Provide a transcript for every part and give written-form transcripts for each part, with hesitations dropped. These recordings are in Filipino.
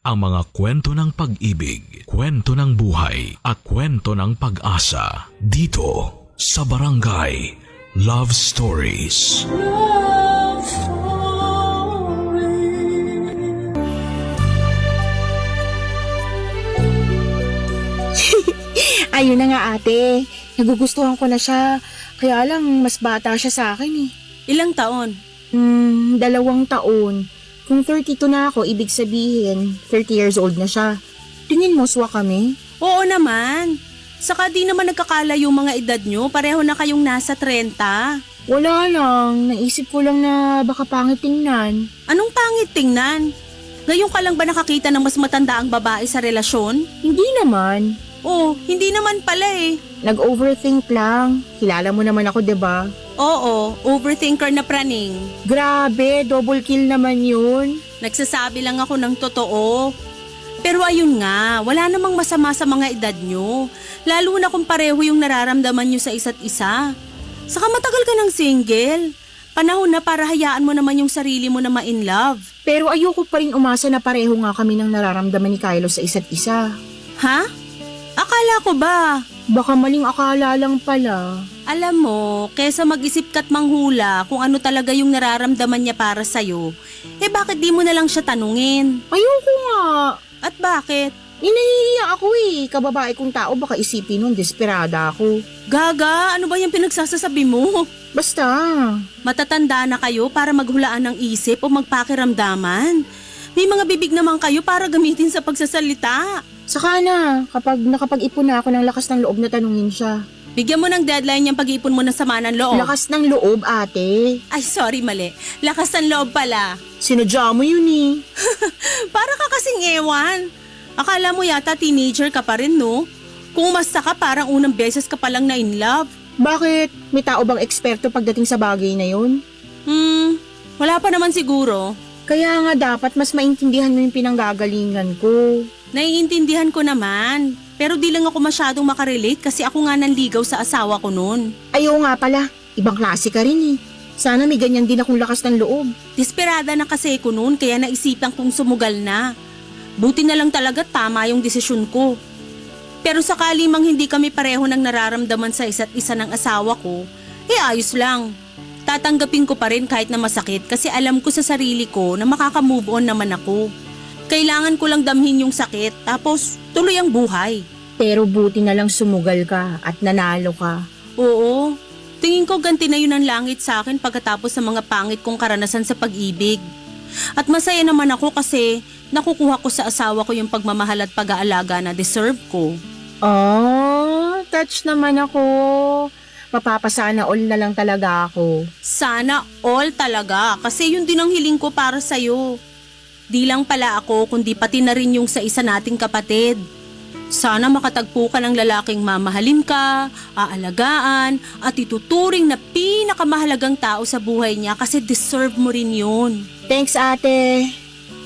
ang mga kwento ng pag-ibig, kwento ng buhay, at kwento ng pag-asa dito sa Barangay Love Stories. Love Stories. Ayun na nga ate, nagugustuhan ko na siya. Kaya lang mas bata siya sa akin eh. Ilang taon? 2 taon. Kung 32 na ako, ibig sabihin 30 years old na siya. Tingin mo swa kami? Oo naman. Saka di naman nagkakalayo mga edad nyo, pareho na kayong nasa 30. Wala lang, naisip ko lang na baka pangit tingnan. Anong pangit tingnan? Ngayon ka lang ba nakakita ng mas matanda ang babae sa relasyon? Hindi naman. Oh, hindi naman pala eh. Nag-overthink lang. Kilala mo naman ako, 'di ba? Oo, overthinker na praning. Grabe, double kill naman yun. Nagsasabi lang ako ng totoo. Pero ayun nga, wala namang masama sa mga edad nyo. Lalo na kung pareho yung nararamdaman nyo sa isa't isa. Saka matagal ka ng single. Panahon na para hayaan mo naman yung sarili mo na ma-in love. Pero ayoko pa rin umasa na pareho nga kami ng nararamdaman ni Kylo sa isa't isa. Ha? Akala ko ba? Baka maling akala lang pala. Alam mo, kesa mag-isip ka't manghula kung ano talaga yung nararamdaman niya para sa'yo, bakit di mo na lang siya tanungin? Ayoko nga. At bakit? Inahihiya ako eh. Kababae kong tao baka isipin nun desperada ako. Gaga, ano ba yung pinagsasasabi mo? Basta. Matatanda na kayo para maghulaan ng isip o magpakiramdaman. May mga bibig naman kayo para gamitin sa pagsasalita. Saka na, kapag nakapag-ipon na ako ng lakas ng loob na tanungin siya. Bigyan mo ng deadline yung pag-ipon mo ng sama ng loob. Lakas ng loob, ate. Ay, sorry, mali. Lakas ng loob pala. Sinadya mo yun eh. Para ka kasing ewan. Akala mo yata teenager ka pa rin, no? Kung umasta ka, parang unang beses ka palang na in love. Bakit? May tao bang eksperto pagdating sa bagay na yun? Wala pa naman siguro. Kaya nga dapat mas maintindihan mo yung pinanggagalingan ko. Naiintindihan ko naman. Pero di lang ako masyadong makarelate kasi ako nga nanligaw sa asawa ko noon. Ayaw nga pala, ibang klase ka rin eh. Sana may ganyan din akong lakas ng loob. Desperada na kasi ko noon kaya naisipan kong sumugal na. Buti na lang talaga tama yung desisyon ko. Pero sakali mang hindi kami pareho ng nararamdaman sa isa't isa ng asawa ko, ayos lang. Tatanggapin ko pa rin kahit na masakit kasi alam ko sa sarili ko na makaka-move on naman ako. Kailangan ko lang damhin yung sakit tapos tuloy ang buhay. Pero buti na lang sumugal ka at nanalo ka. Oo, tingin ko ganti na yun ang langit sa akin pagkatapos sa mga pangit kong karanasan sa pag-ibig. At masaya naman ako kasi nakukuha ko sa asawa ko yung pagmamahal at pag-aalaga na deserve ko. Oh, touch naman ako. Mapapasana all na lang talaga ako. Sana all talaga kasi yun din ang hiling ko para sa'yo. Di lang pala ako kundi pati na rin yung sa isa nating kapatid. Sana makatagpo ka ng lalaking mamahalin ka, aalagaan, at ituturing na pinakamahalagang tao sa buhay niya kasi deserve mo rin yun. Thanks ate.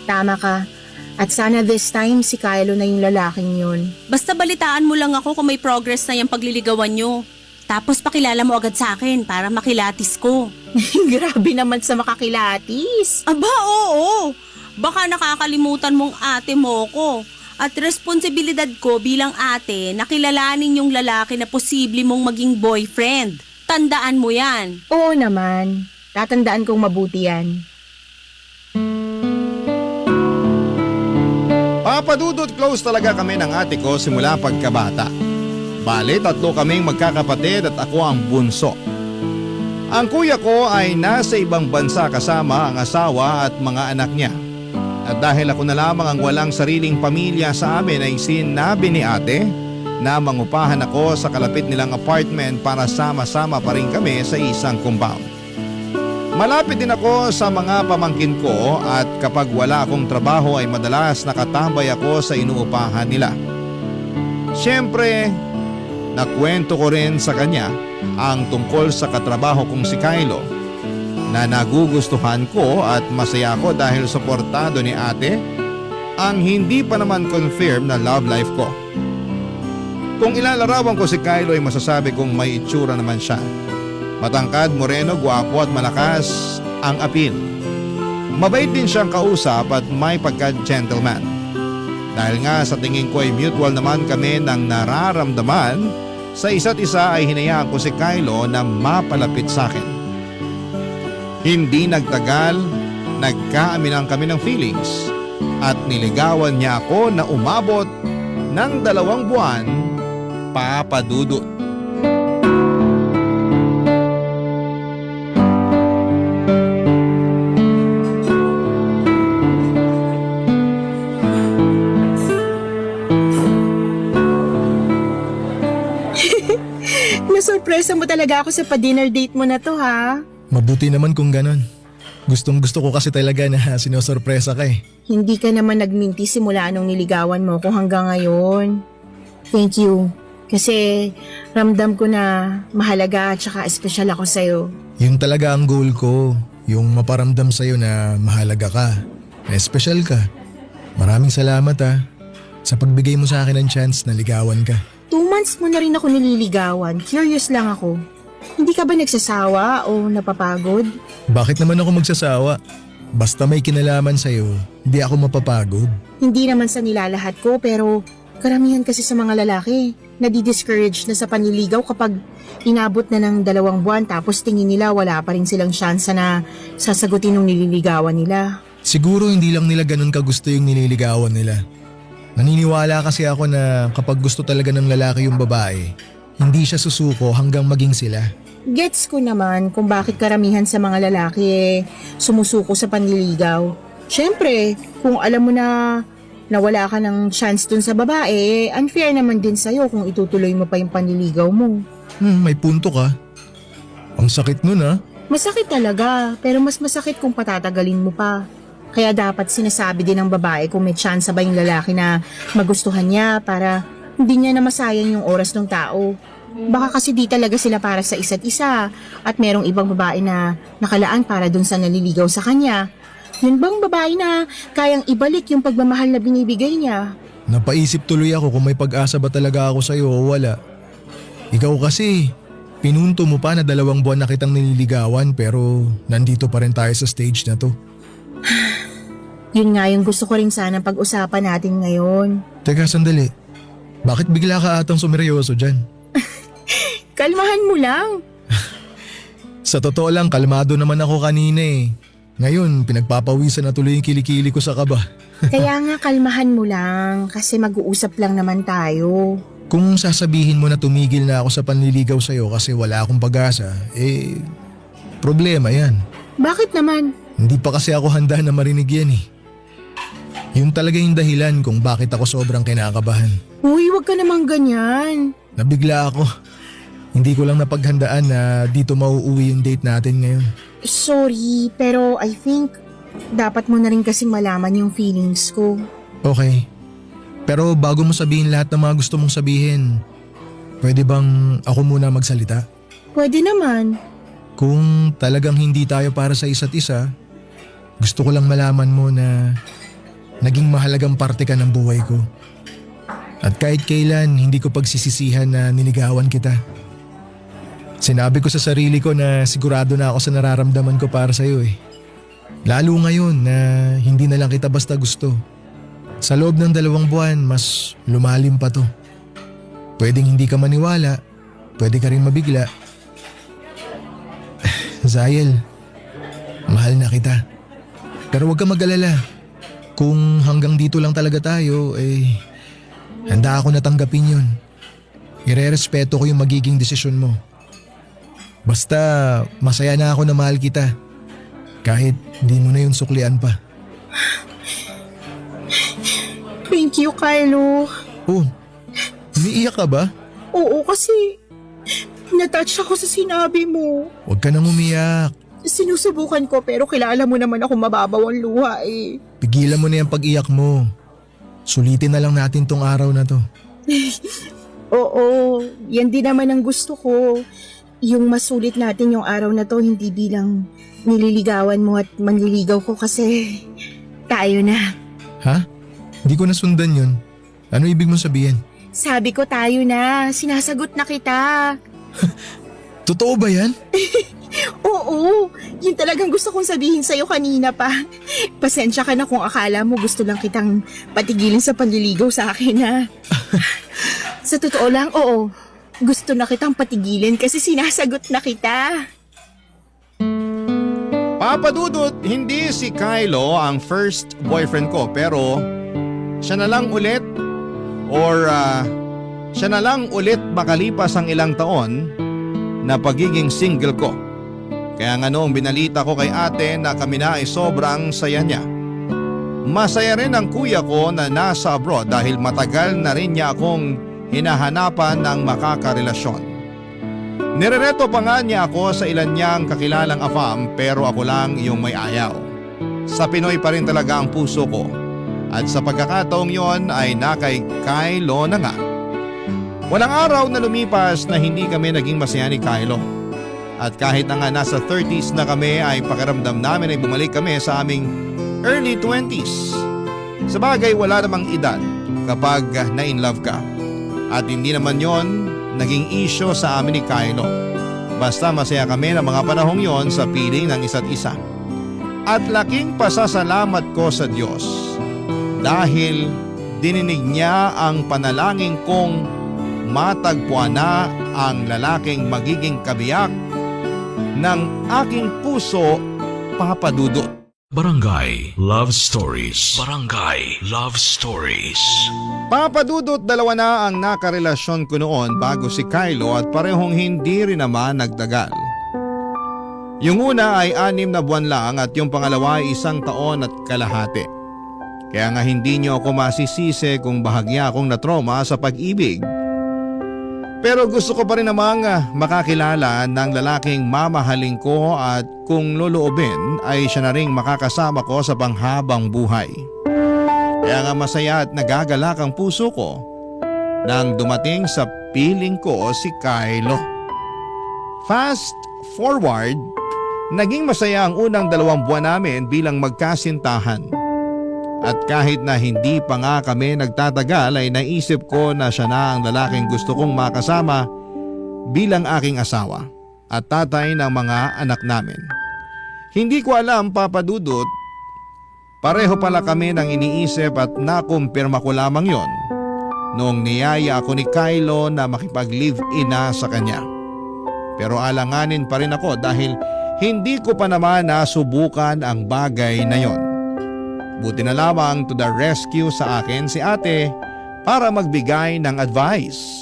Tama ka. At sana this time si Kylo na yung lalaking yun. Basta balitaan mo lang ako kung may progress na yung pagliligawan nyo. Tapos pakilala mo agad sa akin para makilatis ko. Grabe naman sa makakilatis. Aba, oo. Baka nakakalimutan mong ate mo ko. At responsibilidad ko bilang ate na kilalanin yung lalaki na posible mong maging boyfriend. Tandaan mo yan. Oo naman. Tatandaan kong mabuti yan. Papadudot close talaga kami ng ate ko simula pagkabata. Bale, 3 kaming magkakapatid at ako ang bunso. Ang kuya ko ay nasa ibang bansa kasama ang asawa at mga anak niya. At dahil ako na lamang ang walang sariling pamilya sa amin ay sinabi ni ate na mangupahan ako sa kalapit nilang apartment para sama-sama pa rin kami sa isang compound. Malapit din ako sa mga pamangkin ko at kapag wala akong trabaho ay madalas nakatambay ako sa inuupahan nila. Siyempre, nakwento ko rin sa kanya ang tungkol sa katrabaho kong si Kylo na nagugustuhan ko at masaya ko dahil suportado ni ate ang hindi pa naman confirm na love life ko. Kung ilalarawan ko si Kylo ay masasabi kong may itsura naman siya. Matangkad, moreno, guwapo at malakas ang appeal. Mabait din siyang kausap at may pagka-gentleman. Dahil nga sa tingin ko ay mutual naman kami ng nararamdaman sa isa't isa ay hinayaan ko si Kylo na mapalapit sa akin. Hindi nagtagal, nagkaaminan kami ng feelings at niligawan niya ako na umabot ng 2 buwan, Papa Dudut. Nasurpresa mo talaga ako sa pa-dinner date mo na to, ha? Mabuti naman kung ganon. Gustong gusto ko kasi talaga na sinosorpresa ka eh. Hindi ka naman nagminti simula nung niligawan mo ko hanggang ngayon. Thank you. Kasi ramdam ko na mahalaga at saka espesyal ako sa'yo. Yun talaga ang goal ko. Yung maparamdam sa'yo na mahalaga ka. Na espesyal ka. Maraming salamat sa pagbigay mo sa akin ng chance na ligawan ka. 2 months mo na rin ako nililigawan. Curious lang ako. Hindi ka ba nagsasawa o napapagod? Bakit naman ako magsasawa? Basta may kinalaman sa'yo, hindi ako mapapagod. Hindi naman sa nilalahat ko pero karamihan kasi sa mga lalaki nadi-discourage na sa panliligaw kapag inabot na ng 2 buwan tapos tingin nila wala pa rin silang syansa na sasagutin ng nililigawan nila. Siguro hindi lang nila ganun kagusto yung nililigawan nila. Naniniwala kasi ako na kapag gusto talaga ng lalaki yung babae, hindi siya susuko hanggang maging sila. Gets ko naman kung bakit karamihan sa mga lalaki sumusuko sa panliligaw. Siyempre, kung alam mo na wala ka ng chance dun sa babae, unfair naman din sa'yo kung itutuloy mo pa yung panliligaw mo. May punto ka. Ang sakit nun Masakit talaga, pero mas masakit kung patatagalin mo pa. Kaya dapat sinasabi din ng babae kung may chance ba yung lalaki na magustuhan niya para hindi niya na masayang yung oras ng tao. Baka kasi di talaga sila para sa isa't isa at merong ibang babae na nakalaan para dun sa naliligaw sa kanya. Yun bang babae na kayang ibalik yung pagmamahal na binibigay niya? Napaisip tuloy ako kung may pag-asa ba talaga ako sa'yo o wala. Ikaw kasi, pinunto mo pa na 2 buwan na kitang nililigawan pero nandito pa rin tayo sa stage na to. Yun nga yung gusto ko rin sana pag-usapan natin ngayon. Teka, sandali. Bakit bigla ka atang sumeryoso dyan? Kalmahan mo lang. Sa totoo lang, kalmado naman ako kanina eh. Ngayon, pinagpapawisan na tuloy yung kilikili ko sa kaba. Kaya nga kalmahan mo lang kasi mag-uusap lang naman tayo. Kung sasabihin mo na tumigil na ako sa panliligaw sa'yo kasi wala akong pag-asa, problema yan. Bakit naman? Hindi pa kasi ako handa na marinig yan eh. Yun talaga yung dahilan kung bakit ako sobrang kinakabahan. Uy, wag ka namang ganyan. Nabigla ako. Hindi ko lang napaghandaan na dito mauuwi yung date natin ngayon. Sorry, pero I think dapat mo na rin kasing malaman yung feelings ko. Okay. Pero bago mo sabihin lahat ng mga gusto mong sabihin, pwede bang ako muna magsalita? Pwede naman. Kung talagang hindi tayo para sa isa't isa, gusto ko lang malaman mo na naging mahalagang parte ka ng buhay ko. At kahit kailan, hindi ko pagsisisihan na niligawan kita. Sinabi ko sa sarili ko na sigurado na ako sa nararamdaman ko para sa'yo eh. Lalo ngayon na hindi na lang kita basta gusto. Sa loob ng 2 buwan, mas lumalim pa to. Pwedeng hindi ka maniwala, pwede ka rin mabigla. Zayel, mahal na kita. Pero huwag ka mag-alala. Kung hanggang dito lang talaga tayo, handa ako natanggapin yun. Irerespeto ko yung magiging desisyon mo. Basta masaya na ako na mahal kita. Kahit di mo na yung suklian pa. Thank you, Kylo. Oh, umiiyak ka ba? Oo, kasi natouch ako sa sinabi mo. Huwag ka nang umiyak. Sinusubukan ko pero kilala mo naman ako mababaw ang luha eh. Pigilan mo na yung pag-iyak mo. Sulitin na lang natin tong araw na to. Oo, yan din naman ang gusto ko. Yung masulit natin yung araw na to hindi bilang nililigawan mo at manliligaw ko kasi tayo na. Ha? Hindi ko nasundan yun. Ano ibig mong sabihin? Sabi ko tayo na, sinasagot na kita. Totoo ba yan? Oo, yun talagang gusto kong sabihin sa'yo kanina pa. Pasensya ka na kung akala mo gusto lang kitang patigilin sa panliligaw sa akin ha. Sa totoo lang, oo. Gusto na kitang patigilin kasi sinasagot na kita. Papa Dudut, hindi si Kylo ang first boyfriend ko pero siya na lang ulit siya na lang ulit makalipas ang ilang taon na pagiging single ko. Kaya nga noong binalita ko kay ate na kami na ay sobrang saya niya. Masaya rin ang kuya ko na nasa abroad dahil matagal na rin niya akong hinahanapan ng makakarelasyon. Nirereto pa nga niya ako sa ilan niyang kakilalang afam pero ako lang yung may ayaw. Sa Pinoy pa rin talaga ang puso ko at sa pagkakataong yon ay nakay Kylo na nga. Walang araw na lumipas na hindi kami naging masaya ni Kylo. At kahit na nga nasa 30s na kami ay pakiramdam namin ay bumalik kami sa aming early 20s. Sa bagay wala namang edad kapag na-in-love ka. At hindi naman yon naging issue sa amin ni Kylo. Basta masaya kami ng mga panahong yon sa piling ng isa't isa. At laking pasasalamat ko sa Diyos dahil dininig niya ang panalangin kong matagpuan na ang lalaking magiging kabiyak ng aking puso, Papa Dudut. Barangay Love Stories. Barangay Love Stories. Papa Dudut, dalawa na ang nakarelasyon ko noon bago si Kylo at parehong hindi rin naman nagtagal. Yung una ay 6 na buwan lang at yung pangalawa ay 1 taon at kalahati. Kaya nga hindi niyo ako masisisi kung bahagya akong natroma sa pag-ibig. Pero gusto ko pa rin namang makakilala ng lalaking mamahalin ko at kung loloobin ay siya na ring makakasama ko sa panghabang buhay. Kaya nga masaya at nagagalak ang puso ko nang dumating sa piling ko si Kylo. Fast forward, naging masaya ang unang 2 buwan namin bilang magkasintahan. At kahit na hindi pa nga kami nagtatagal ay naisip ko na siya na ang lalaking gusto kong makasama bilang aking asawa at tatay ng mga anak namin. Hindi ko alam, Papa Dudut, pareho pala kami ng iniisip at nakumpirma ko lamang yon noong niyaya ako ni Kylo na makipag-live-in na sa kanya. Pero alanganin pa rin ako dahil hindi ko pa naman nasubukan ang bagay na yon. Buti na lamang to the rescue sa akin si ate para magbigay ng advice.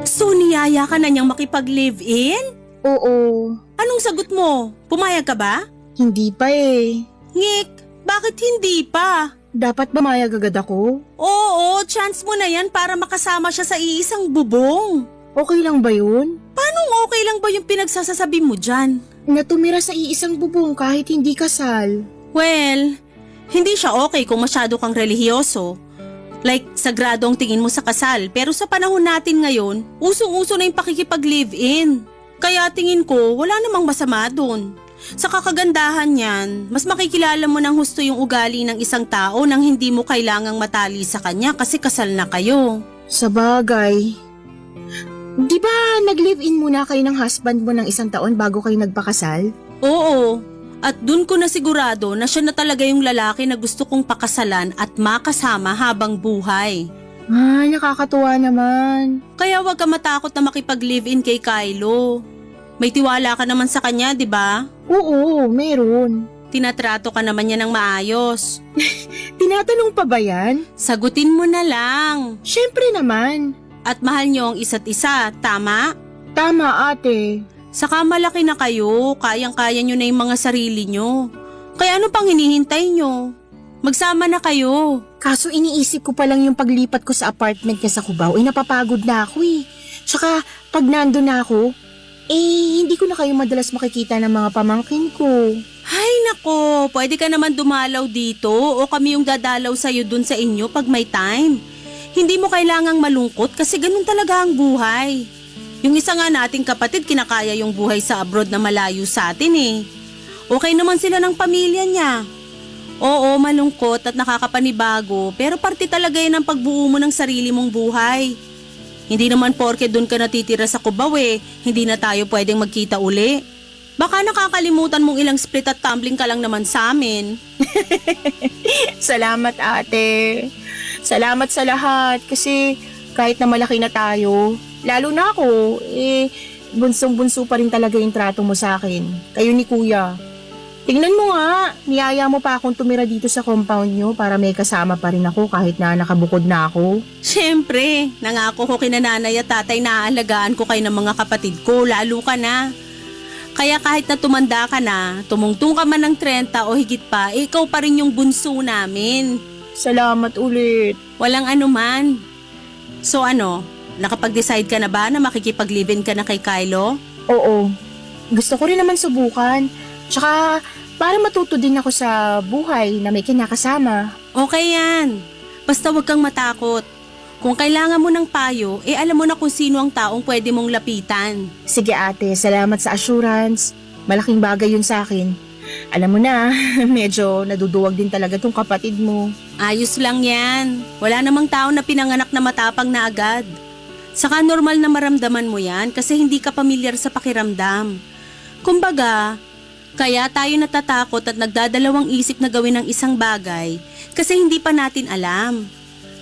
So niyaya ka na niyang makipag-live-in? Oo, Anong sagot mo? Pumayag ka ba? hindi pa eh. Ngik, bakit hindi pa? Dapat ba mayag agad ako? Oo, chance mo na yan para makasama siya sa iisang bubong. Okay lang ba yun? Paano okay lang ba yung pinagsasasabi mo dyan? Na tumira sa iisang bubong kahit hindi kasal. Well, hindi siya okay kung masyado kang relihiyoso. Like, sagrado ang tingin mo sa kasal. Pero sa panahon natin ngayon, usong-uso na yung pakikipag-live-in. Kaya tingin ko, wala namang masama dun. Sa kakagandahan niyan, mas makikilala mo ng husto yung ugali ng isang tao nang hindi mo kailangang matali sa kanya kasi kasal na kayo. Sa bagay. Di ba nag-live-in muna kayo ng husband mo ng 1 taon bago kayo nagpakasal? Oo, at dun ko na sigurado na siya na talaga yung lalaki na gusto kong pakasalan at makasama habang buhay. Ah, nakakatuwa naman. Kaya wag ka matakot na makipag-live-in kay Kylo. May tiwala ka naman sa kanya, di ba? Oo, meron. Tinatrato ka naman niya ng maayos. Tinatanong pa ba yan? Sagutin mo na lang. Syempre naman. At mahal niyo ang isa't isa, tama? Tama ate. Saka malaki na kayo, kayang-kaya niyo na yung mga sarili niyo. Kaya ano pang hinihintay niyo? Magsama na kayo. Kaso iniisip ko pa lang yung paglipat ko sa apartment niya sa Cubao, napapagod na ako eh. Tsaka pag nandun na ako, hindi ko na kayo madalas makikita ng mga pamangkin ko. Ay nako, pwede ka naman dumalaw dito o kami yung dadalaw sa'yo dun sa inyo pag may time. Hindi mo kailangang malungkot kasi ganun talaga ang buhay. Yung isa nga nating kapatid kinakaya yung buhay sa abroad na malayo sa atin eh. Okay naman sila ng pamilya niya. Oo, malungkot at nakakapanibago pero parte talaga yan ng pagbuo mo ng sarili mong buhay. Hindi naman porke doon ka natitira sa Cubao hindi na tayo pwedeng magkita uli. Baka nakakalimutan mong ilang split at tumbling ka lang naman sa amin. Salamat ate. Salamat sa lahat kasi kahit na malaki na tayo, lalo na ako, bunsong-bunso pa rin talaga yung trato mo sa akin. Kayo ni kuya. Tingnan mo nga, niyaya mo pa akong tumira dito sa compound nyo para may kasama pa rin ako kahit na nakabukod na ako. Siyempre, nangako ko kina nanay at tatay na aalagaan ko kayo ng mga kapatid ko, lalo ka na. Kaya kahit na tumanda ka na, tumungtong ka man ng 30 o higit pa, ikaw pa rin yung bunso namin. Salamat ulit. Walang anuman. So ano, nakapag-decide ka na ba na makikipag-live-in ka na kay Kylo? Oo, gusto ko rin naman subukan. Tsaka para matuto din ako sa buhay na may kinakasama. Okay yan. Basta huwag kang matakot. Kung kailangan mo ng payo, alam mo na kung sino ang taong pwede mong lapitan. Sige ate, salamat sa assurance. Malaking bagay yun sa akin. Alam mo na, medyo naduduwag din talaga tong kapatid mo. Ayos lang yan. Wala namang tao na pinanganak na matapang na agad. Saka normal na maramdaman mo yan kasi hindi ka pamilyar sa pakiramdam. Kumbaga, kaya tayo natatakot at nagdadalawang isip na gawin ang isang bagay kasi hindi pa natin alam.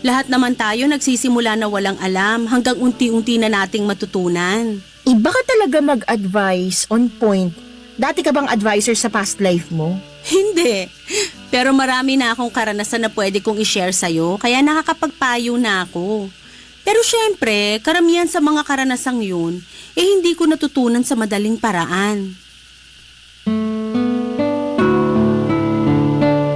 Lahat naman tayo nagsisimula na walang alam hanggang unti-unti na nating matutunan. Iba ka talaga mag-advise on point. Dati ka bang advisor sa past life mo? Hindi. Pero marami na akong karanasan na pwede kong i-share sa'yo kaya nakakapagpayo na ako. Pero syempre, karamihan sa mga karanasang yun, hindi ko natutunan sa madaling paraan.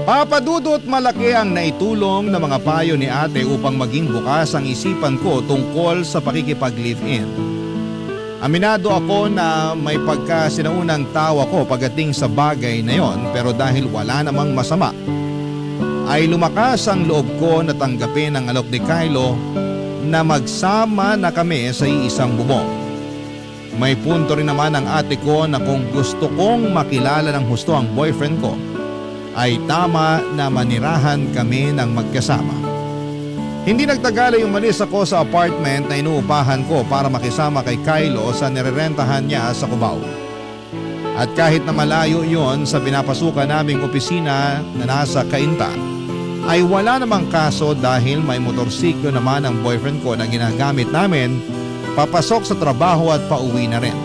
Papadudot malaki ang naitulong na mga payo ni ate upang maging bukas ang isipan ko tungkol sa pakikipag-live-in. Aminado ako na may pagkasinaunang tawa ko pagdating sa bagay na yon pero dahil wala namang masama, ay lumakas ang loob ko na tanggapin ang alok ni Kylo na magsama na kami sa iisang bubong. May punto rin naman ang ate ko na kung gusto kong makilala ng husto ang boyfriend ko, ay tama na manirahan kami ng magkasama. Hindi nagtagal ay umalis ako sa apartment na inuupahan ko para makisama kay Kylo sa nirerentahan niya sa Cubao. At kahit na malayo yon sa pinapasukan naming opisina na nasa Cainta, ay wala namang kaso dahil may motorsiklo naman ang boyfriend ko na ginagamit namin papasok sa trabaho at pauwi na rin.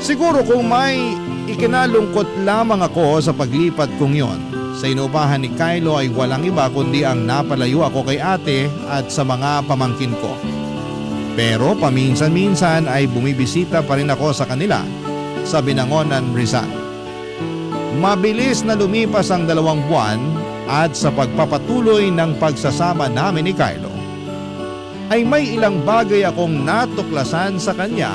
Siguro kung may ikinalungkot lamang ako sa paglipat kong yon sa inuupahan ni Kylo ay walang iba kundi ang napalayo ako kay ate at sa mga pamangkin ko. Pero paminsan-minsan ay bumibisita pa rin ako sa kanila sa Binangonan, Rizal. Mabilis na lumipas ang 2 buwan at sa pagpapatuloy ng pagsasama namin ni Kylo ay may ilang bagay akong natuklasan sa kanya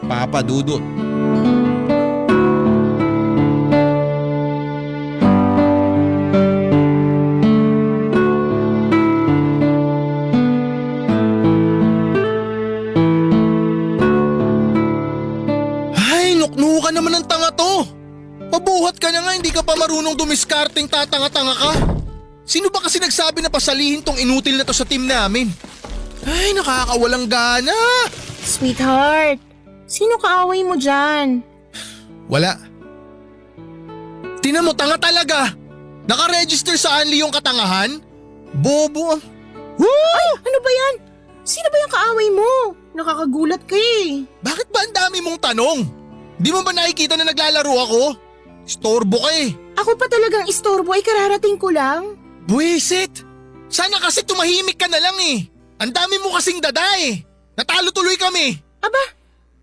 Papa Dudut. Ay, nuknukan naman ng tanga to. Pabuhat ka na nga, hindi ka pa marunong dumiskarting tatanga-tanga ka. Sino ba kasi nagsabi na pasalihin tong inutil na to sa team namin? Ay, nakakawalang gana. Sweetheart, sino kaaway mo dyan? Wala. Tinan mo, tanga talaga. Nakaregister sa Anli yung katangahan? Bobo ang... Ay, ano ba yan? Sino ba yung kaaway mo? Nakakagulat ka eh. Bakit ba ang dami mong tanong? Di mo ba nakikita na naglalaro ako? Istorbo ka eh. Ako pa talagang istorbo ay kararating ko lang. Buwisit! Sana kasi tumahimik ka na lang eh. Ang dami mo kasing dada eh. Natalo tuloy kami. Aba,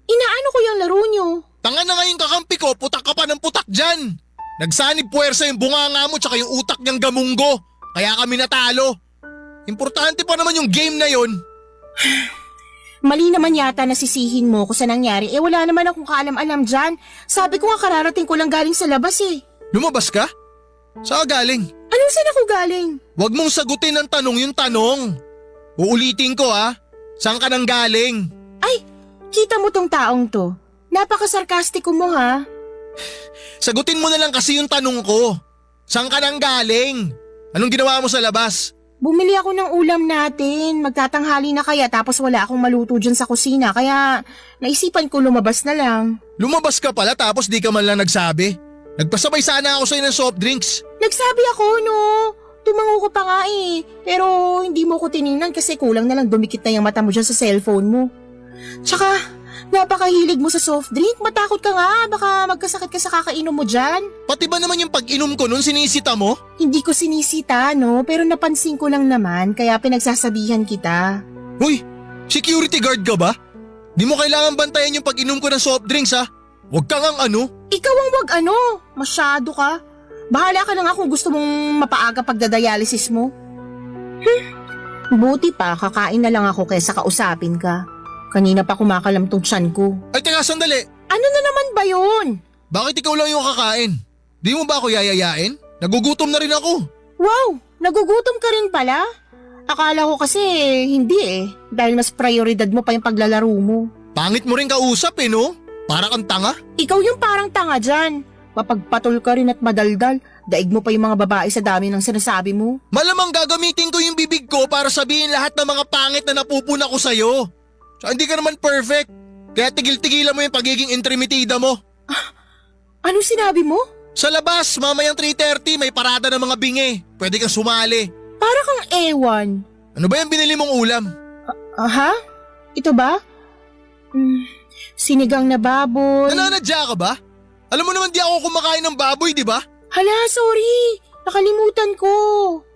inaano ko yung laro nyo? Tanga na nga yung kakampi ko, putak ka pa ng putak dyan. Nagsanib puwersa yung bunganga mo tsaka yung utak niyang gamunggo. Kaya kami natalo. Importante pa naman yung game na yon. Mali naman yata na sisihin mo ko sa nangyari. Eh wala naman akong kaalam-alam dyan. Sabi ko nga kararating ko lang galing sa labas eh. Lumabas ka? Saan ka galing? Anong saan ako galing? Huwag mong sagutin ng tanong yung tanong. Uulitin ko ha. Saan ka nang galing? Ay, kita mo tong taong to. Napaka-sarkastiko mo ha. Sagutin mo na lang kasi yung tanong ko. Saan ka nang galing? Anong ginawa mo sa labas? Bumili ako ng ulam natin. Magtatanghali na kaya tapos wala akong maluto dyan sa kusina. Kaya naisipan ko lumabas na lang. Lumabas ka pala tapos di ka man lang nagsabi. Nagpasabay sana ako sa'yo ng soft drinks. Nagsabi ako no. Tumango ko pa nga eh. Pero hindi mo ko tiningnan kasi kulang na lang dumikit na yung mata mo dyan sa cellphone mo. Tsaka napakahilig mo sa soft drink. Matakot ka nga. Baka magkasakit ka sa kakainom mo dyan. Pati ba naman yung pag-inom ko nun sinisita mo? Hindi ko sinisita no. Pero napansin ko lang naman kaya pinagsasabihan kita. Hoy, security guard ka ba? Di mo kailangan bantayan yung pag-inom ko ng soft drinks ha. Huwag kang ang ano. Ikaw ang wag ano. Masyado ka. Bahala ka na nga kung gusto mong mapaaga pagdadialysis mo. Buti pa, kakain na lang ako kaysa kausapin ka. Kanina pa kumakalam tong tiyan ko. Ay teka sandali, Ano na naman ba yun? bakit ikaw lang yung kakain? Di mo ba ako yayayain? Nagugutom na rin ako. Wow, nagugutom ka rin pala? Akala ko kasi hindi eh. Dahil mas prioridad mo pa yung paglalaro mo. Pangit mo rin kausap eh no? Para kang tanga. Ikaw yung parang tanga dyan. Mapagpatol ka rin at madaldal. Daig mo pa yung mga babae sa dami ng sinasabi mo. Malamang gagamitin ko yung bibig ko para sabihin lahat ng mga pangit na napupuna ko sa'yo. So, hindi ka naman perfect. Kaya tigil-tigilan mo yung pagiging intrimitida mo. Anong sinabi mo? Sa labas, mamayang 3:30 may parada ng mga bingi. Pwede kang sumali. Para kang ewan. Ano ba yung binili mong ulam? Aha? Ito ba? Sinigang na baboy. Nananadya ka ba? Alam mo naman di ako kumakain ng baboy, di ba? Hala, sorry. Nakalimutan ko.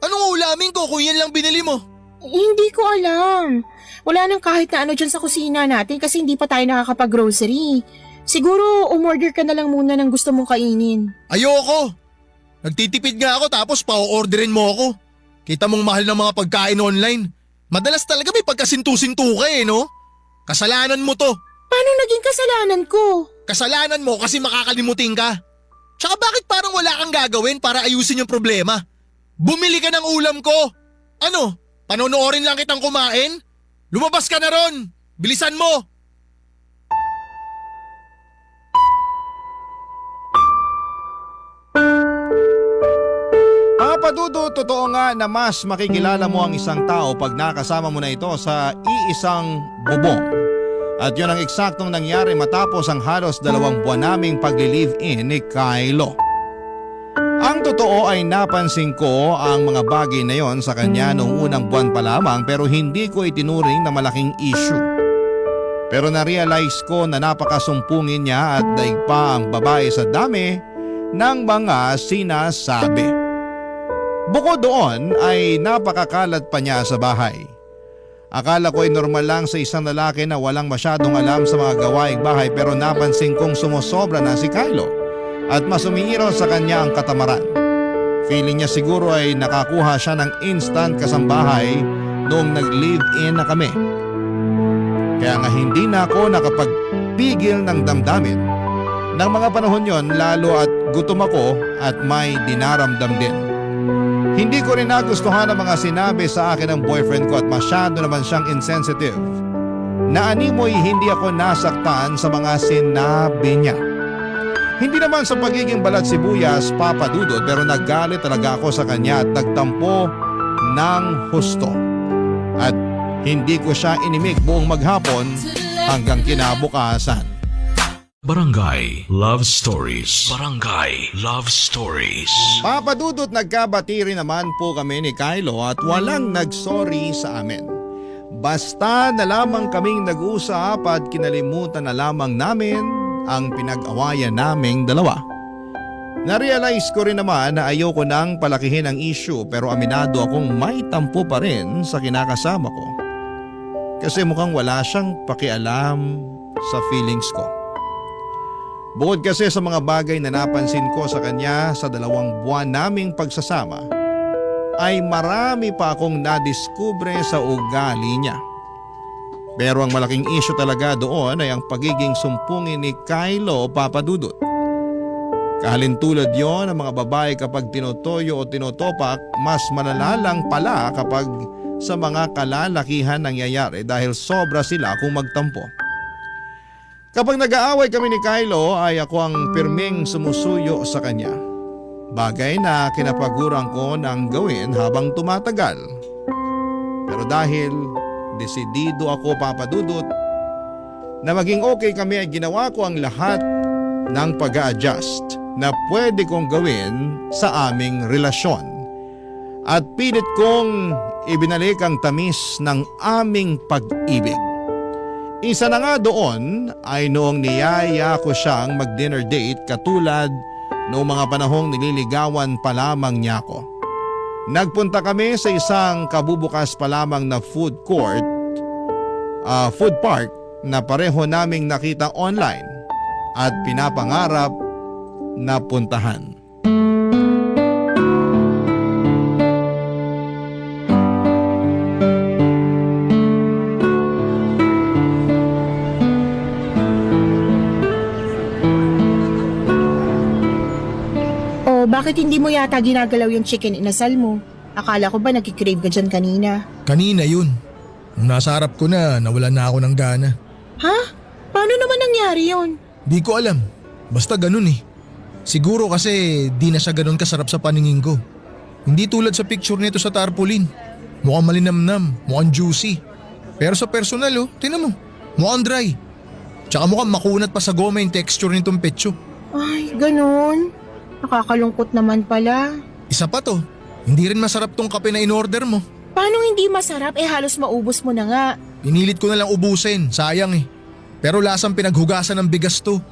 Anong ulamin ko kung yan lang binili mo? Hindi ko alam. Wala nang kahit na ano dyan sa kusina natin kasi hindi pa tayo nakakapag-grocery. Siguro umorder ka na lang muna ng gusto mong kainin. Ayoko. Nagtitipid nga ako tapos pa-orderin mo ako. Kita mong mahal ng mga pagkain online. Madalas talaga may pagkasintu-sintu ka eh, no? Kasalanan mo to. Paano naging kasalanan ko? Kasalanan mo kasi makakalimutin ka. Tsaka bakit parang wala kang gagawin para ayusin yung problema? Bumili ka ng ulam ko. Ano? Panonoorin lang kitang kumain? Lumabas ka na ron! Bilisan mo! Papa Dudut, totoo nga na mas makikilala mo ang isang tao pag nakasama mo na ito sa iisang bubong. At yun ang eksaktong nangyari matapos ang halos 2 buwan naming pagli-live-in ni Kylo. Ang totoo ay napansin ko ang mga bagay na yon sa kanya noong unang buwan pa lamang pero hindi ko itinuring na malaking issue. Pero na-realize ko na napakasumpungin niya at daig pa ang babae sa dami ng mga sinasabi. Bukod doon ay napakakalat pa niya sa bahay. Akala ko ay normal lang sa isang lalaki na walang masyadong alam sa mga gawaing bahay pero napansin kong sumusobra na si Kylo at mas umiiraw sa kanya ang katamaran. Feeling niya siguro ay nakakuha siya ng instant kasambahay noong nag-live-in na kami. Kaya nga hindi na ako pigil ng damdamin. Nang mga panahon yon, lalo at gutom ako at may dinaramdam din. Hindi ko rin nagustuhan ang mga sinabi sa akin ng boyfriend ko at masyado naman siyang insensitive. Naanimoy hindi ako nasaktan sa mga sinabi niya. Hindi naman sa pagiging balat sibuyas, Papa Dudut, pero naggalit talaga ako sa kanya at nagtampo ng husto. At hindi ko siya inimik buong maghapon hanggang kinabukasan. Barangay Love Stories. Barangay Love Stories. Papa Dudut, nagkabati rin naman po kami ni Kylo at walang nagsorry sa amin. Basta na lamang kaming nag-usap at kinalimutan na lamang namin ang pinag-awayan naming dalawa. Narealize ko rin naman na ayoko nang palakihin ang issue pero aminado akong may tampo pa rin sa kinakasama ko. Kasi mukhang wala siyang pakialam sa feelings ko. Bukod kasi sa mga bagay na napansin ko sa kanya sa 2 buwan naming pagsasama, ay marami pa akong nadiskubre sa ugali niya. Pero ang malaking issue talaga doon ay ang pagiging sumpungin ni Kylo, Papa Dudut. Kahalintulad yon ng mga babae kapag tinotoyo o tinotopak, mas malala lang pala kapag sa mga kalalakihan nangyayari dahil sobra sila kung magtampo. Kapag nag-aaway kami ni Kylo ay ako ang pirming sumusuyo sa kanya. Bagay na kinapaguran ko ng gawin habang tumatagal. Pero dahil desidido ako, Papa Dudut, na maging okay kami ay ginawa ko ang lahat ng pag-a-adjust na pwede kong gawin sa aming relasyon. At pilit kong ibinalik ang tamis ng aming pag-ibig. Isa na nga doon ay noong niyaya ko siyang mag-dinner date katulad noong mga panahong nililigawan pa lamang niya ako. Nagpunta kami sa isang kabubukas pa lamang na food park na pareho naming nakita online at pinapangarap na puntahan. Bakit hindi mo yata ginagalaw yung chicken inasal mo? Akala ko ba nagkikrave ka dyan kanina? Kanina yun. Nung nasa harap ko na, nawalan na ako ng gana. Ha? Paano naman nangyari yun? Di ko alam. Basta ganun eh. Siguro kasi di na siya ganun kasarap sa paningin ko. Hindi tulad sa picture nito sa tarpaulin. Mukhang malinamnam, mukhang juicy. Pero sa personal tinan mo, mukhang dry. Tsaka mukhang makunat pa sa goma yung texture nitong petso. Ay, ganun. Nakakalungkot naman pala. Isa pa to, hindi rin masarap tong kape na in-order mo. Paano hindi masarap? Halos maubos mo na nga. Pinilit ko na lang ubusin, sayang eh. Pero lasang pinaghugasan ng bigas to.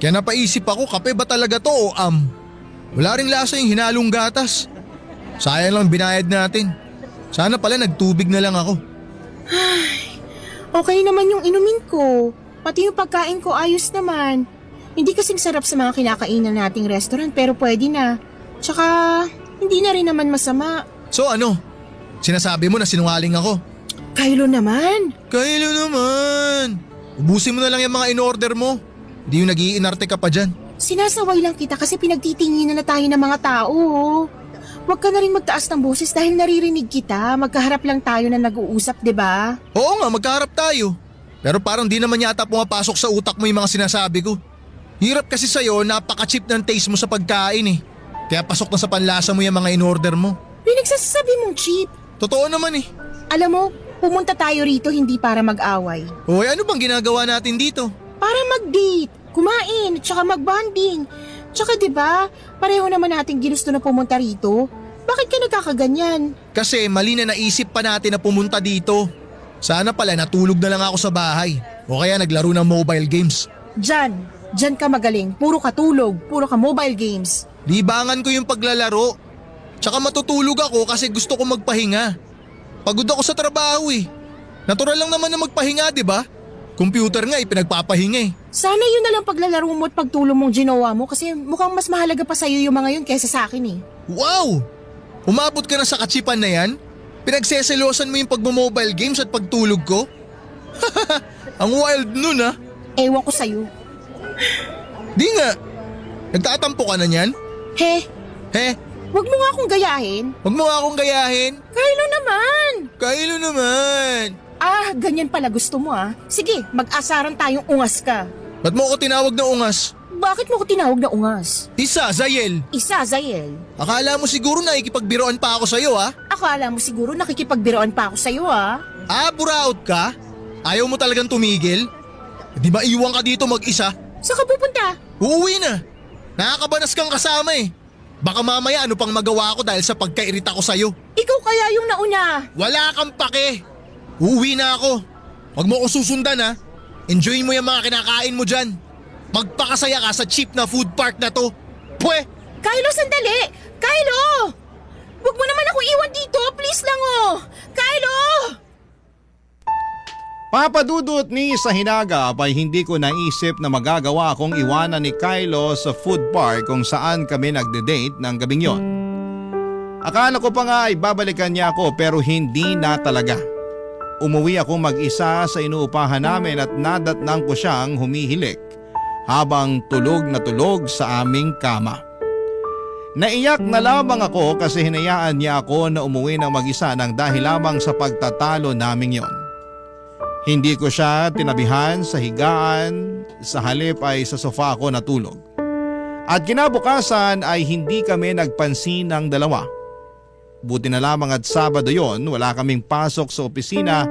Kaya napaisip ako, kape ba talaga to o Wala ring lasa yung hinalong gatas. Sayang lang binayad natin. Sana pala nagtubig na lang ako. Okay naman yung inumin ko. Pati yung pagkain ko ayos naman. Hindi kasing sarap sa mga kinakainan nating restaurant pero pwede na. Tsaka hindi na rin naman masama. So ano? Sinasabi mo na sinungaling ako? Kylo naman. Kylo naman! Ubusin mo na lang yung mga in-order mo. Hindi yung nag-iinarte ka pa dyan. Sinasaway lang kita kasi pinagtitinginan na tayo ng mga tao. Huwag ka na rin magtaas ng boses dahil naririnig kita. Magkaharap lang tayo na nag-uusap, 'di ba? Oo nga, magkaharap tayo. Pero parang di naman yata pumapasok sa utak mo yung mga sinasabi ko. Hirap kasi sa'yo, napaka-cheap ng taste mo sa pagkain eh. Kaya pasok na sa panlasa mo yung mga in-order mo. Pinagsasabi mong cheap. Totoo naman eh. Alam mo, pumunta tayo rito hindi para mag-away. Hoy, ano bang ginagawa natin dito? Para mag-date, kumain, tsaka mag-bonding. Tsaka 'di ba, pareho naman natin ginusto na pumunta rito. Bakit ka nagkakaganyan? Kasi mali na naisip pa natin na pumunta dito. Sana pala natulog na lang ako sa bahay. O kaya naglaro ng mobile games. Diyan ka magaling. Puro ka tulog, puro ka mobile games. Libangan ko yung paglalaro. Tsaka matutulog ako kasi gusto ko magpahinga. Pagod ako sa trabaho eh. Natural lang naman na magpahinga, di ba? Computer nga pinagpapahinga eh. Sana yun na lang paglalaro mo at pagtulong mong ginawa mo kasi mukhang mas mahalaga pa sa'yo yung mga yun kaysa sa akin eh. Wow! Umabot ka na sa katsipan na yan? Pinagseselosan mo yung pagmo-mobile games at pagtulog ko? Ang wild nun ah. Ewan ko sa'yo. Di nga. Nagtatampo ka na niyan? He, He? wag mo nga akong gayahin. Huwag mo nga akong gayahin. Kylo naman. Kylo naman. Ah, ganyan pala gusto mo ah. Sige, mag-asaran tayong ungas ka. Ba't mo ako tinawag na ungas? Bakit mo ko tinawag na ungas? Isa, Zayel. Isa, Zael. Akala mo siguro na ikipagbiroan pa ako sa'yo ha? Akala mo siguro nakikipagbiroan pa ako sa'yo ah. Ah, buraot ka? Ayaw mo talagang tumigil? Di ba iwan ka dito mag-isa? Saan ka pupunta? Uuwi na. Nakakabanas kang kasama eh. Baka mamaya ano pang magawa ko dahil sa pagkairita ko sa'yo. Ikaw kaya yung nauna. Wala kang pake. Uuwi na ako. Huwag mo ko susundan ha. Enjoy mo yung mga kinakain mo dyan. Magpakasaya ka sa cheap na food park na to. Pwe! Kylo, sandali! Kylo! Huwag mo naman ako iwan dito, please lang oh! Kylo! Papadudot ni sa hinagap ay hindi ko naisip na magagawa akong iwanan ni Kylo sa food park kung saan kami nagde-date ng gabing yon. Akala ko pa nga ay babalikan niya ako pero hindi na talaga. Umuwi akong mag-isa sa inuupahan namin at nadatnang ko siyang humihilik habang tulog na tulog sa aming kama. Naiyak na lamang ako kasi hinayaan niya ako na umuwi ng mag-isa ng dahil lamang sa pagtatalo naming yon. Hindi ko siya tinabihan sa higaan, sa halip ay sa sofa ako natulog. At kinabukasan ay hindi kami nagpansin ng dalawa. Buti na lamang at Sabado yon wala kaming pasok sa opisina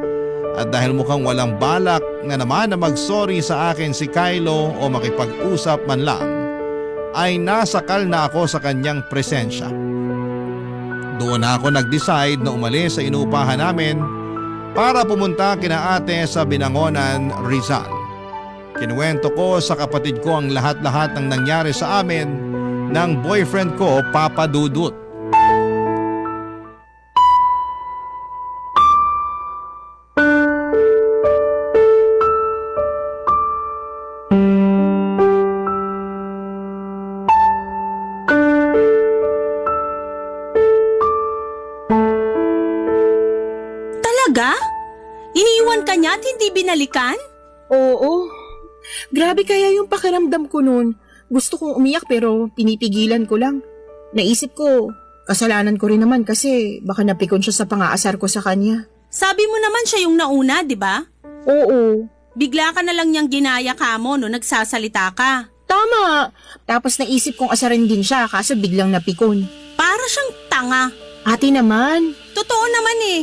at dahil mukhang walang balak na naman na mag-sorry sa akin si Kylo o makipag-usap man lang, ay nasakal na ako sa kanyang presensya. Doon ako nag-decide na umalis sa inuupahan namin para pumunta kina ate sa Binangonan, Rizal. Kinuwento ko sa kapatid ko ang lahat-lahat ng nangyari sa amin ng boyfriend ko, Papa Dudut. Talaga? Iniiwan ka niya at hindi binalikan? Oo. Grabe kaya yung pakiramdam ko noon. Gusto kong umiyak pero pinipigilan ko lang. Naisip ko, kasalanan ko rin naman kasi baka napikon siya sa pang-aasar ko sa kanya. Sabi mo naman siya yung nauna, di ba? Oo. Bigla ka na lang niyang ginaya ka mo no nagsasalita ka. Tama. Tapos naisip kong asarin din siya kaso biglang napikon. Para siyang tanga. Ate naman. Totoo naman eh.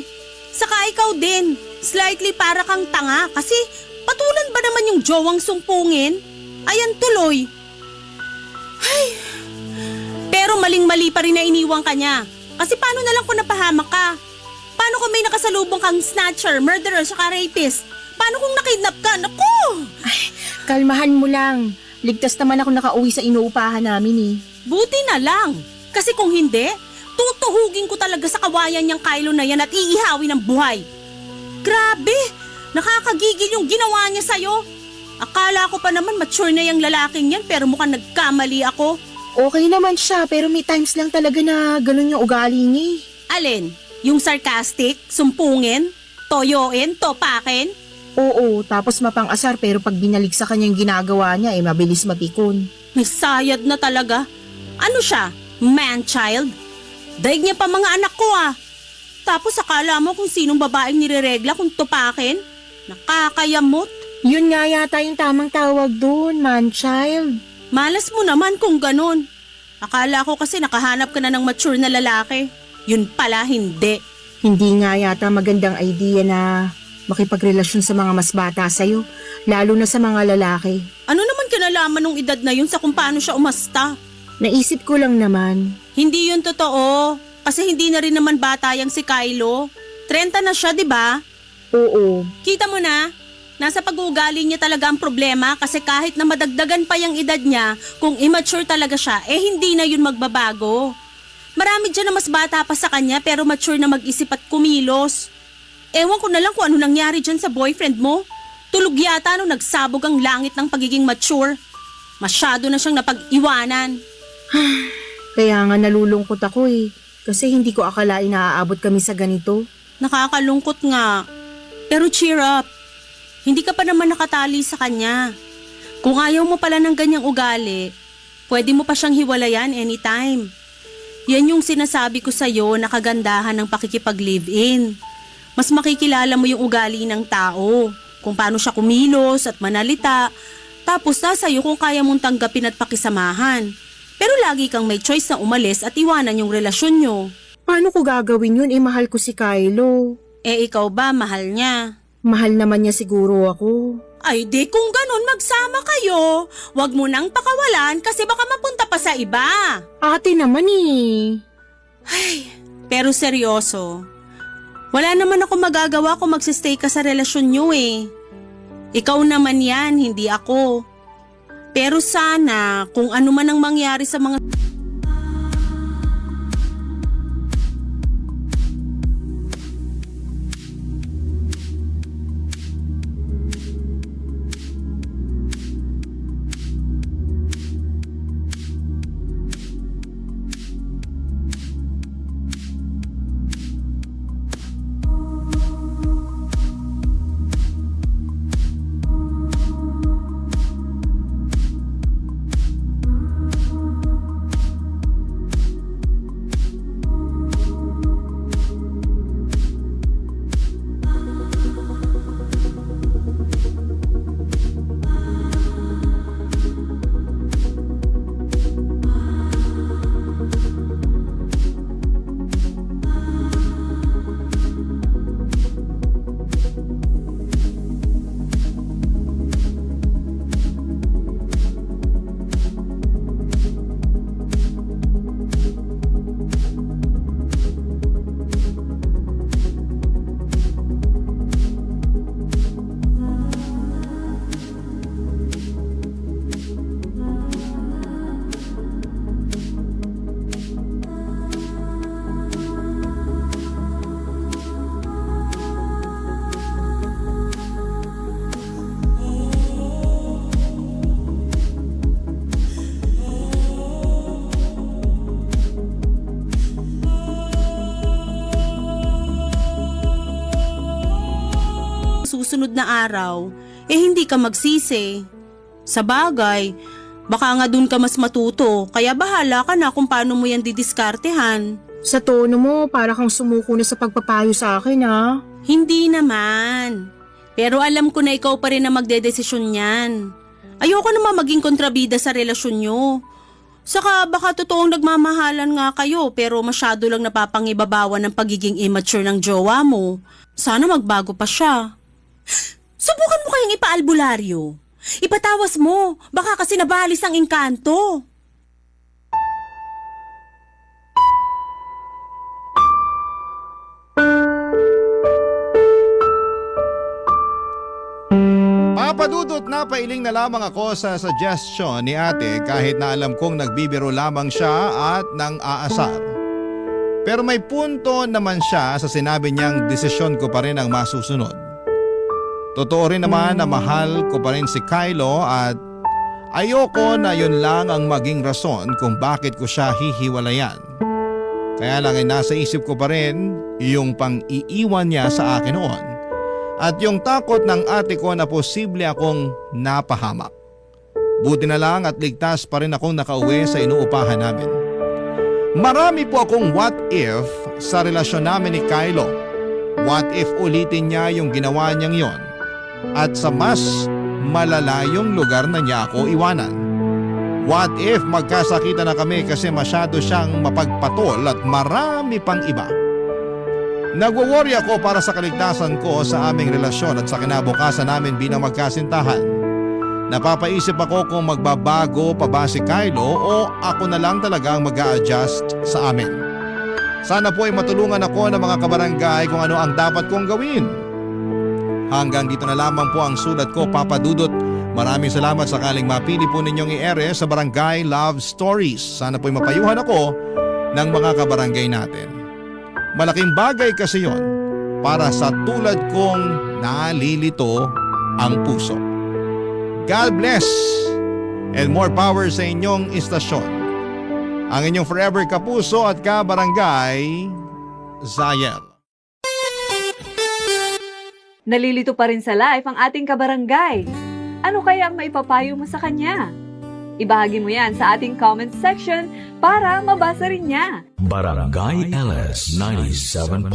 Saka ikaw din. Slightly para kang tanga kasi patulan ba naman yung jowang sumpungin? Ayan tuloy. Ay. Pero maling-mali pa rin na iniwang ka niya. Kasi paano na lang kung napahamak ka? Paano kung may nakasalubong kang snatcher, murderer, saka rapist? Paano kung nakidnap ka? Naku! Kalmahan mo lang. Ligtas naman ako nakauwi sa inuupahan namin eh. Buti na lang. Kasi kung hindi, tutuhugin ko talaga sa kawayan niyang Kylo na yan at iihawi ng buhay. Grabe! Nakakagigil yung ginawa niya sa'yo. Akala ko pa naman mature na yung lalaking yan pero mukhang nagkamali ako. Okay naman siya pero may times lang talaga na ganun yung ugali niya eh. Alin? Yung sarcastic, sumpungin, toyoin, topakin? Oo, tapos mapang-asar pero pag binalik sa kanyang ginagawa niya mabilis mapikon. May sayad na talaga. Ano siya? Man-child? Daig niya pa mga anak ko ah. Tapos akala mo kung sinong babaeng nireregla kung tupakin? Nakakayamot. Yun nga yata yung tamang tawag doon, man-child. Malas mo naman kung ganun. Akala ko kasi nakahanap ka na ng mature na lalaki. Yun pala hindi. Hindi nga yata magandang idea na makipagrelasyon sa mga mas bata sa'yo, lalo na sa mga lalaki. Ano naman kinalaman nung edad na yun sa kung paano siya umasta? Naisip ko lang naman. Hindi yun totoo. Kasi hindi na rin naman bata yang si Kylo. 30 na siya, di ba? Oo. Kita mo na, nasa pag-uugali niya talaga ang problema kasi kahit na madagdagan pa yung edad niya, kung immature talaga siya, hindi na yun magbabago. Marami dyan na mas bata pa sa kanya pero mature na mag-isip at kumilos. Ewan ko na lang kung ano nangyari dyan sa boyfriend mo. Tulog yata nung nagsabog ang langit ng pagiging mature. Masyado na siyang napag-iwanan. Kaya nga nalulungkot ako eh. Kasi hindi ko akalain na aabot kami sa ganito. Nakakalungkot nga. Pero cheer up. Hindi ka pa naman nakatali sa kanya. Kung ayaw mo pala ng ganyang ugali, pwede mo pa siyang hiwalayan anytime. Yan yung sinasabi ko sa'yo na kagandahan ng pakikipag-live-in. Mas makikilala mo yung ugali ng tao, kung paano siya kumilos at manalita, tapos sa'yo kung kaya mong tanggapin at pakisamahan. Pero lagi kang may choice na umalis at iwanan yung relasyon nyo. Paano ko gagawin yun? Mahal ko si Kylo. Ikaw ba mahal niya? Mahal naman niya siguro ako. Ay di kung ganun magsama kayo. Huwag mo nang pakawalan kasi baka mapunta pa sa iba. Ate naman eh. Pero seryoso, wala naman ako magagawa kung magsistay ka sa relasyon nyo eh. Ikaw naman yan, hindi ako. Pero sana kung ano man ang mangyari sa mga... susunod na araw, hindi ka magsisi. Sa bagay, baka nga dun ka mas matuto, kaya bahala ka na kung paano mo yan didiskartehan. Sa tono mo, para kang sumuko na sa pagpapayo sa akin ha. Hindi naman. Pero alam ko na ikaw pa rin na magdedesisyon yan. Ayoko naman maging kontrabida sa relasyon nyo. Saka baka totoong nagmamahalan nga kayo pero masyado lang napapangibabawan ng pagiging immature ng jowa mo. Sana magbago pa siya. Subukan mo kayang ipaalbularyo. Ipatawas mo, baka kasi nabalis ang engkanto. Papadudot na pailing na lamang ako sa suggestion ni ate kahit na alam kong nagbibiro lamang siya at nang aasar. Pero may punto naman siya sa sinabi niyang desisyon ko pa rin ang masusunod. Totoo rin naman na mahal ko pa rin si Kylo at ayoko na yun lang ang maging rason kung bakit ko siya hihiwalayan. Kaya lang ay nasa isip ko pa rin yung pang-iiwan niya sa akin noon at yung takot ng ate ko na posible akong napahamak. Buti na lang at ligtas pa rin akong nakauwi sa inuupahan namin. Marami po akong what if sa relasyon namin ni Kylo. What if ulitin niya yung ginawa niyang yon? At sa mas malalayong lugar na niya ako iwanan. What if magkasakita na kami kasi masyado siyang mapagpatol at marami pang iba? Nagwo-worry ako para sa kaligtasan ko sa aming relasyon at sa kinabukasan namin bilang magkasintahan. Napapaisip ako kung magbabago pa ba si Kylo o ako na lang talaga ang mag-a-adjust sa amin. Sana po ay matulungan ako ng mga kabarangay kung ano ang dapat kong gawin. Hanggang dito na lamang po ang sulat ko, Papa Dudut. Maraming salamat sakaling mapili po ninyong i-ere sa Barangay Love Stories. Sana po'y mapayuhan ako ng mga kabarangay natin. Malaking bagay kasi yon para sa tulad kong nalilito ang puso. God bless and more power sa inyong istasyon. Ang inyong forever kapuso at kabarangay, Zayel. Nalilito pa rin sa life ang ating kabarangay. Ano kaya ang maipapayo mo sa kanya? Ibahagi mo yan sa ating comment section para mabasa rin niya. Barangay LS 97.1.